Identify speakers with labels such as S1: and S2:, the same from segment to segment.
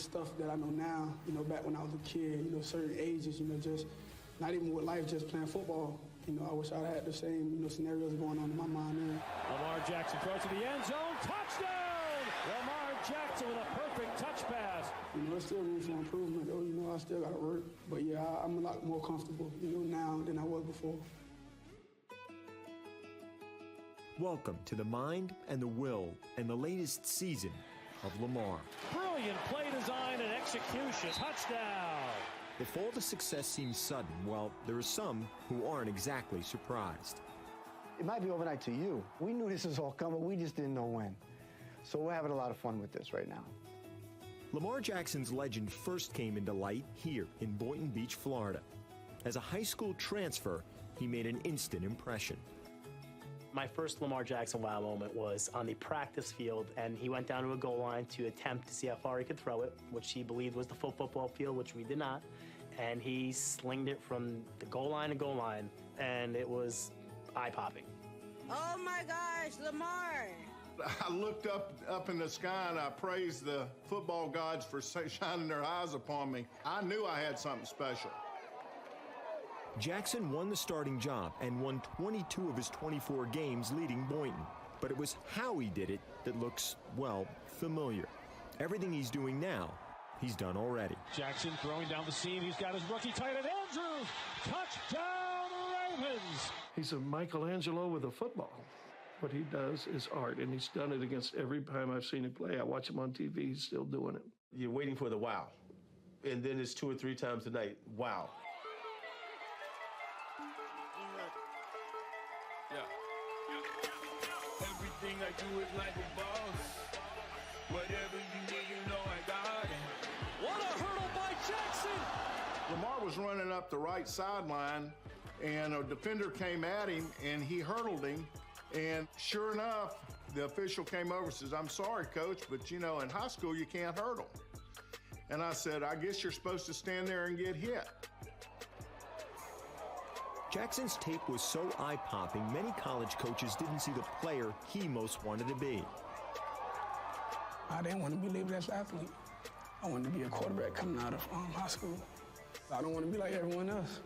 S1: just stuff that I know now, back when I was a kid, certain ages, just not even with life, just playing football. I wish I had the same, scenarios going on in my mind now.
S2: Lamar Jackson throws to the end zone. Touchdown! Lamar Jackson with a perfect touch pass.
S1: There's still room for improvement, though. I still got to work. But, yeah, I'm a lot more comfortable, now than I was before.
S3: Welcome to the mind and the will and the latest season of Lamar.
S2: Brilliant play design and execution. Touchdown!
S3: If all the success seems sudden, well, there are some who aren't exactly surprised.
S4: It might be overnight to you. We knew this was all coming, we just didn't know when. So we're having a lot of fun with this right now.
S3: Lamar Jackson's legend first came into light here in Boynton Beach, Florida. As a high school transfer, he made an instant impression.
S5: My first Lamar Jackson wow moment was on the practice field, and he went down to a goal line to attempt to see how far he could throw it, which he believed was the full football field, which we did not. And he slinged it from the goal line to goal line, and it was eye-popping.
S6: Oh my gosh, Lamar!
S7: I looked up in the sky and I praised the football gods for shining their eyes upon me. I knew I had something special.
S3: Jackson won the starting job and won 22 of his 24 games leading Boynton. But it was how he did it that looks, well, familiar. Everything he's doing now, he's done already.
S2: Jackson throwing down the seam. He's got his rookie tight end, Andrews. Touchdown, Ravens!
S8: He's a Michelangelo with a football. What he does is art, and he's done it against every time I've seen him play. I watch him on TV, he's still doing it.
S9: You're waiting for the wow. And then it's 2 or 3 times a night, wow.
S10: Everything I do is like a boss. Whatever you need, I got it.
S2: What a hurdle by Jackson!
S7: Lamar was running up the right sideline, and a defender came at him, and he hurdled him. And sure enough, the official came over and says, "I'm sorry, coach, but in high school, you can't hurdle." And I said, "I guess you're supposed to stand there and get hit."
S3: Jackson's tape was so eye-popping, many college coaches didn't see the player he most wanted to be.
S1: I didn't want to be labeled as an athlete. I wanted to be a quarterback coming out of high school. I don't want to be like everyone else.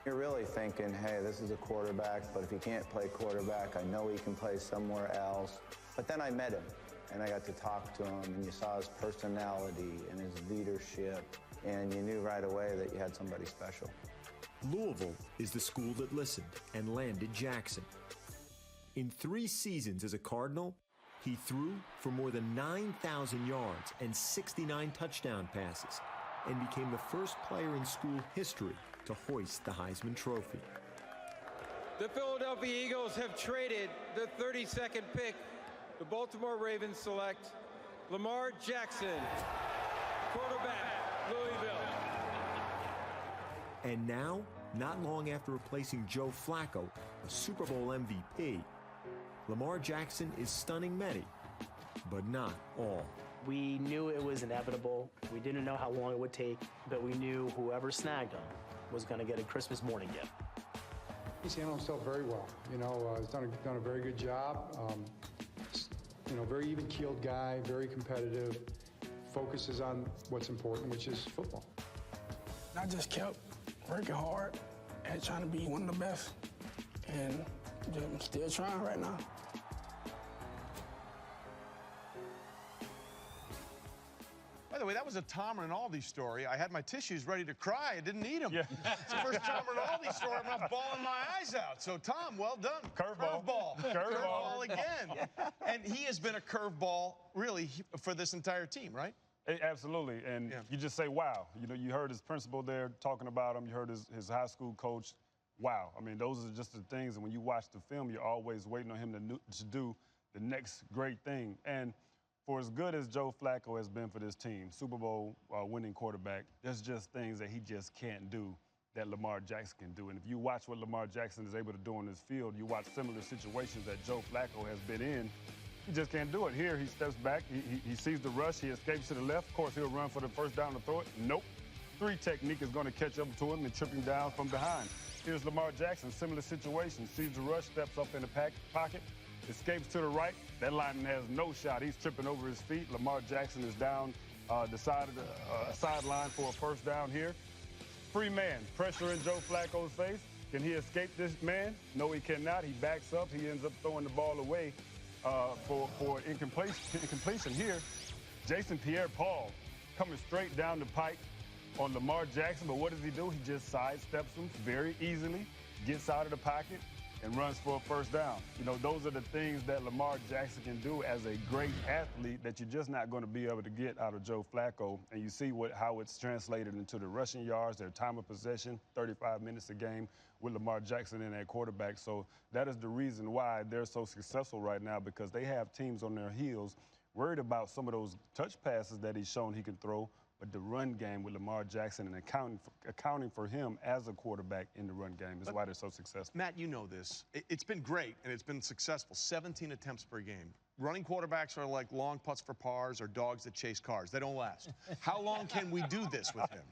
S11: You're really thinking, hey, this is a quarterback, but if he can't play quarterback, I know he can play somewhere else. But then I met him, and I got to talk to him, and you saw his personality and his leadership, and you knew right away that you had somebody special.
S3: Louisville is the school that listened and landed Jackson. In 3 seasons as a Cardinal, he threw for more than 9,000 yards and 69 touchdown passes, and became the first player in school history to hoist the Heisman Trophy.
S12: The Philadelphia Eagles have traded the 32nd pick. The Baltimore Ravens select Lamar Jackson, quarterback, Louisville.
S3: And now, not long after replacing Joe Flacco, a Super Bowl MVP, Lamar Jackson is stunning many, but not all.
S5: We knew it was inevitable. We didn't know how long it would take, but we knew whoever snagged him was going to get a Christmas morning gift.
S13: He's handled himself very well. He's done a very good job. Very even-keeled guy, very competitive, focuses on what's important, which is football.
S1: I just kept working hard and trying to be one of the best, and I'm still trying right now.
S14: By the way, that was a Tom Rinaldi story. I had my tissues ready to cry. I didn't need them. Yeah. It's the first Tom Rinaldi story. I'm not bawling my eyes out. So, Tom, well done.
S15: Curveball.
S14: Curveball again. And he has been a curveball, really, for this entire team, right?
S15: Absolutely. And you just say, wow. You heard his principal there talking about him. You heard his high school coach. Wow. I mean, those are just the things. And when you watch the film, you're always waiting on him to do the next great thing. And for as good as Joe Flacco has been for this team, Super Bowl winning quarterback, there's just things that he just can't do that Lamar Jackson can do. And if you watch what Lamar Jackson is able to do on this field, you watch similar situations that Joe Flacco has been in, he just can't do it. Here, he steps back, he sees the rush, he escapes to the left. Of course, he'll run for the first down to throw it. Nope. 3 technique is going to catch up to him and trip him down from behind. Here's Lamar Jackson, similar situation. Sees the rush, steps up in the pocket, escapes to the right. That lineman has no shot. He's tripping over his feet. Lamar Jackson is down decided a sideline for a first down here. Free man, pressure in Joe Flacco's face. Can he escape this man? No, he cannot. He backs up. He ends up throwing the ball away for incompletion here. Jason Pierre-Paul coming straight down the pike on Lamar Jackson, but what does he do? He just sidesteps him very easily, gets out of the pocket, and runs for a first down. You know, those are the things that Lamar Jackson can do as a great athlete that you're just not going to be able to get out of Joe Flacco. And you see how it's translated into the rushing yards, their time of possession, 35 minutes a game with Lamar Jackson in at quarterback. So that is the reason why they're so successful right now, because they have teams on their heels worried about some of those touch passes that he's shown he can throw, but the run game with Lamar Jackson and accounting for him as a quarterback in the run game is why they're so successful.
S14: Matt, you know this. It's been great, and it's been successful. 17 attempts per game. Running quarterbacks are like long putts for pars or dogs that chase cars. They don't last. How long can we do this with him?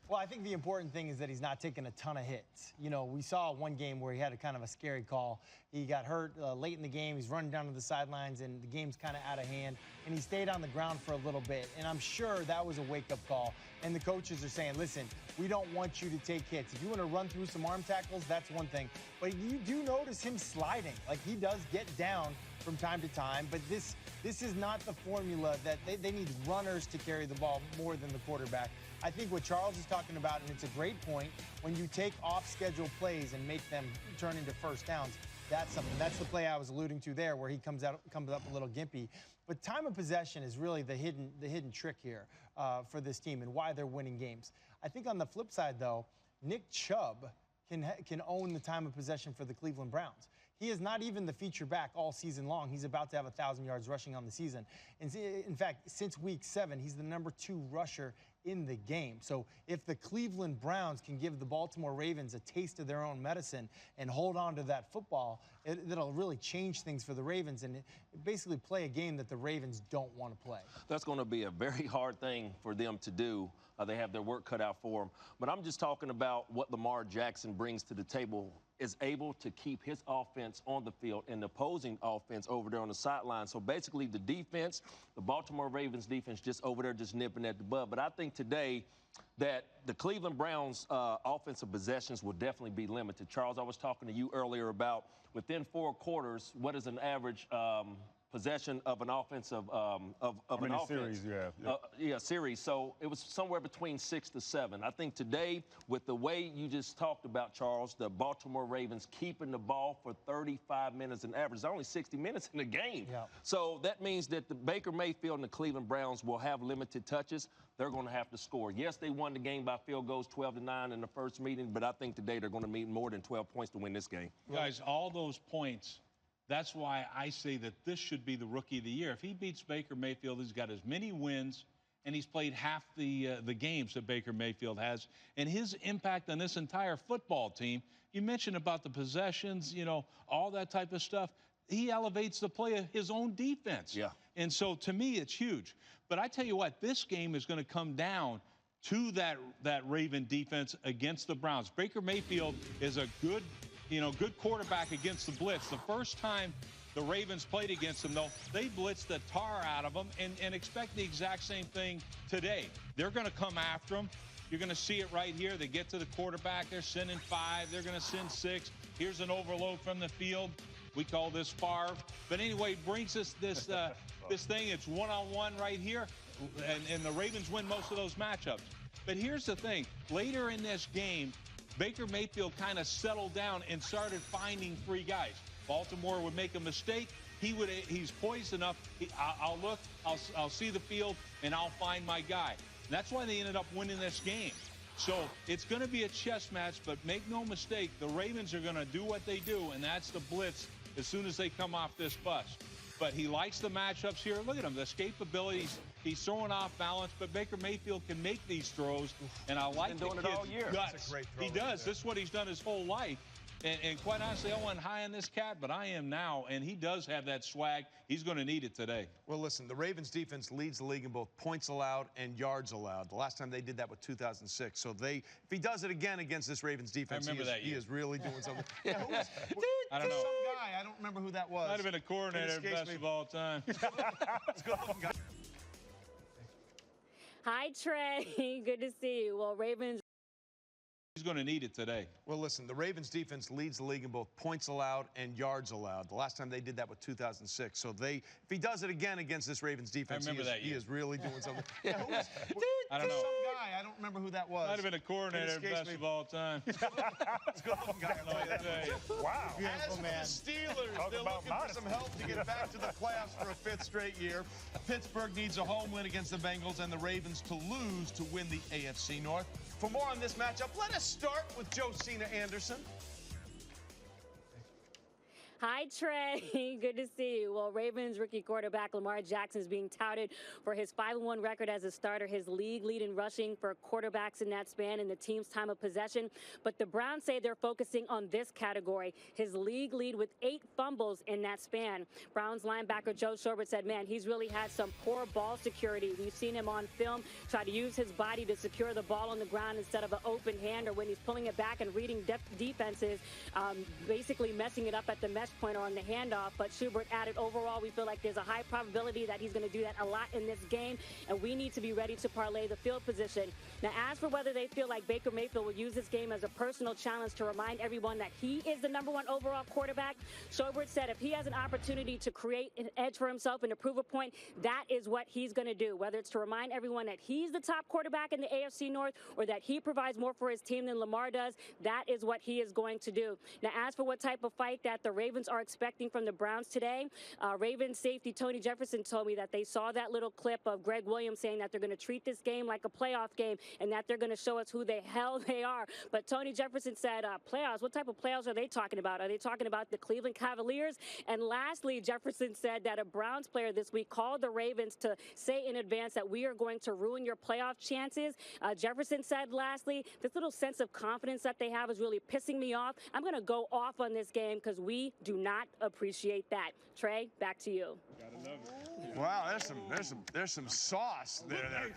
S16: Well, I think the important thing is that he's not taking a ton of hits. You know, we saw one game where he had a kind of a scary call. He got hurt late in the game. He's running down to the sidelines, and the game's kind of out of hand. And he stayed on the ground for a little bit. And I'm sure that was a wake-up call. And the coaches are saying, listen, we don't want you to take hits. If you want to run through some arm tackles, that's one thing. But you do notice him sliding. Like, he does get down from time to time. But this is not the formula that they need runners to carry the ball more than the quarterback. I think what Charles is talking about, and it's a great point, when you take off-schedule plays and make them turn into first downs, that's something. That's the play I was alluding to there, where he comes up a little gimpy. But time of possession is really the hidden trick here for this team and why they're winning games. I think on the flip side, though, Nick Chubb can own the time of possession for the Cleveland Browns. He is not even the feature back all season long. He's about to have 1,000 yards rushing on the season. And in fact, since week 7, he's the #2 rusher in the game. So if the Cleveland Browns can give the Baltimore Ravens a taste of their own medicine and hold on to that football, it'll really change things for the Ravens and basically play a game that the Ravens don't want to play.
S17: That's going to be a very hard thing for them to do. They have their work cut out for them. But I'm just talking about what Lamar Jackson brings to the table, is able to keep his offense on the field and the opposing offense over there on the sideline. So basically the defense, the Baltimore Ravens defense, just over there just nipping at the bud. But I think today that the Cleveland Browns offensive possessions will definitely be limited. Charles, I was talking to you earlier about within 4 quarters, what is an average possession of an offensive of an offense.
S15: Series you have?
S17: Series. So it was somewhere between 6 to 7. I think today, with the way you just talked about, Charles, the Baltimore Ravens keeping the ball for 35 minutes an average. There's only 60 minutes in the game.
S16: Yeah.
S17: So that means that the Baker Mayfield and the Cleveland Browns will have limited touches. They're going to have to score. Yes, they won the game by field goals 12-9 in the first meeting, but I think today they're going to need more than 12 points to win this game.
S18: Guys, all those points. That's why I say that this should be the Rookie of the Year. If he beats Baker Mayfield, he's got as many wins, and he's played half the games that Baker Mayfield has. And his impact on this entire football team, you mentioned about the possessions, you know, all that type of stuff. He elevates the play of his own defense.
S17: Yeah.
S18: And so, to me, it's huge. But I tell you what, this game is going to come down to that Raven defense against the Browns. Baker Mayfield is a good quarterback against the blitz. The first time the Ravens played against them, though, they blitzed the tar out of them and expect the exact same thing today. They're going to come after them. You're going to see it right here. They get to the quarterback. They're sending 5. They're going to send 6. Here's an overload from the field. We call this Favre. But anyway, brings us this this thing. It's one-on-one right here, and the Ravens win most of those matchups. But here's the thing. Later in this game, Baker Mayfield kind of settled down and started finding 3 guys. Baltimore would make a mistake. He's poised enough. I'll look, I'll see the field, and I'll find my guy. And that's why they ended up winning this game. So it's going to be a chess match, but make no mistake, the Ravens are going to do what they do, and that's the blitz as soon as they come off this bus. But he likes the matchups here. Look at him, the escapability. He's throwing off balance, but Baker Mayfield can make these throws, and I like the kid's guts.
S14: That's a great throw.
S18: He does. This is what he's done his whole life. And quite honestly, I wasn't high on this cat, but I am now, and he does have that swag. He's going to need it today.
S14: Well, listen, the Ravens defense leads the league in both points allowed and yards allowed. The last time they did that was 2006. So if he does it again against this Ravens defense, he is really doing something.
S18: I don't know.
S14: Some guy, I don't remember who that was.
S18: Might have been a coordinator at best of all time.
S14: It's good looking guy.
S19: Hi, Trey. Good to see you. Well, Ravens.
S18: He's going to need it today.
S14: Well, listen, the Ravens defense leads the league in both points allowed and yards allowed. The last time they did that was 2006. So if he does it again against this Ravens defense, he is really doing something.
S18: I don't know.
S14: Some guy, I don't remember who that was.
S18: Might have been a coordinator at best of all time.
S14: It's a good-looking guy, I'll tell you that.
S15: Wow.
S14: As for the Steelers, they're looking for some help to get back to the playoffs for a fifth straight year. Pittsburgh needs a home win against the Bengals and the Ravens to lose to win the AFC North. For more on this matchup, let us start with Josina Anderson.
S19: Hi, Trey. Good to see you. Well, Ravens rookie quarterback Lamar Jackson is being touted for his 5-1 record as a starter, his league lead in rushing for quarterbacks in that span and the team's time of possession. But the Browns say they're focusing on this category, his league lead with 8 fumbles in that span. Browns linebacker Joe Schobert said, man, he's really had some poor ball security. We've seen him on film try to use his body to secure the ball on the ground instead of an open hand, or when he's pulling it back and reading defenses, basically messing it up at the mesh point or on the handoff. But Schubert added, overall, we feel like there's a high probability that he's going to do that a lot in this game, and we need to be ready to parlay the field position. Now, as for whether they feel like Baker Mayfield will use this game as a personal challenge to remind everyone that he is the #1 overall quarterback, Schubert said if he has an opportunity to create an edge for himself and to prove a point, that is what he's going to do, whether it's to remind everyone that he's the top quarterback in the AFC North or that he provides more for his team than Lamar does. That is what he is going to do. Now, as for what type of fight that the Ravens are expecting from the Browns today, Ravens safety Tony Jefferson told me that they saw that little clip of Greg Williams saying that they're going to treat this game like a playoff game and that they're going to show us who the hell they are. But Tony Jefferson said, playoffs, what type of playoffs are they talking about? Are they talking about the Cleveland Cavaliers? And lastly, Jefferson said that a Browns player this week called the Ravens to say in advance that we are going to ruin your playoff chances. Jefferson said, lastly, this little sense of confidence that they have is really pissing me off. I'm going to go off on this game because we do not appreciate that. Trey, back to you.
S14: Wow, there's some sauce there.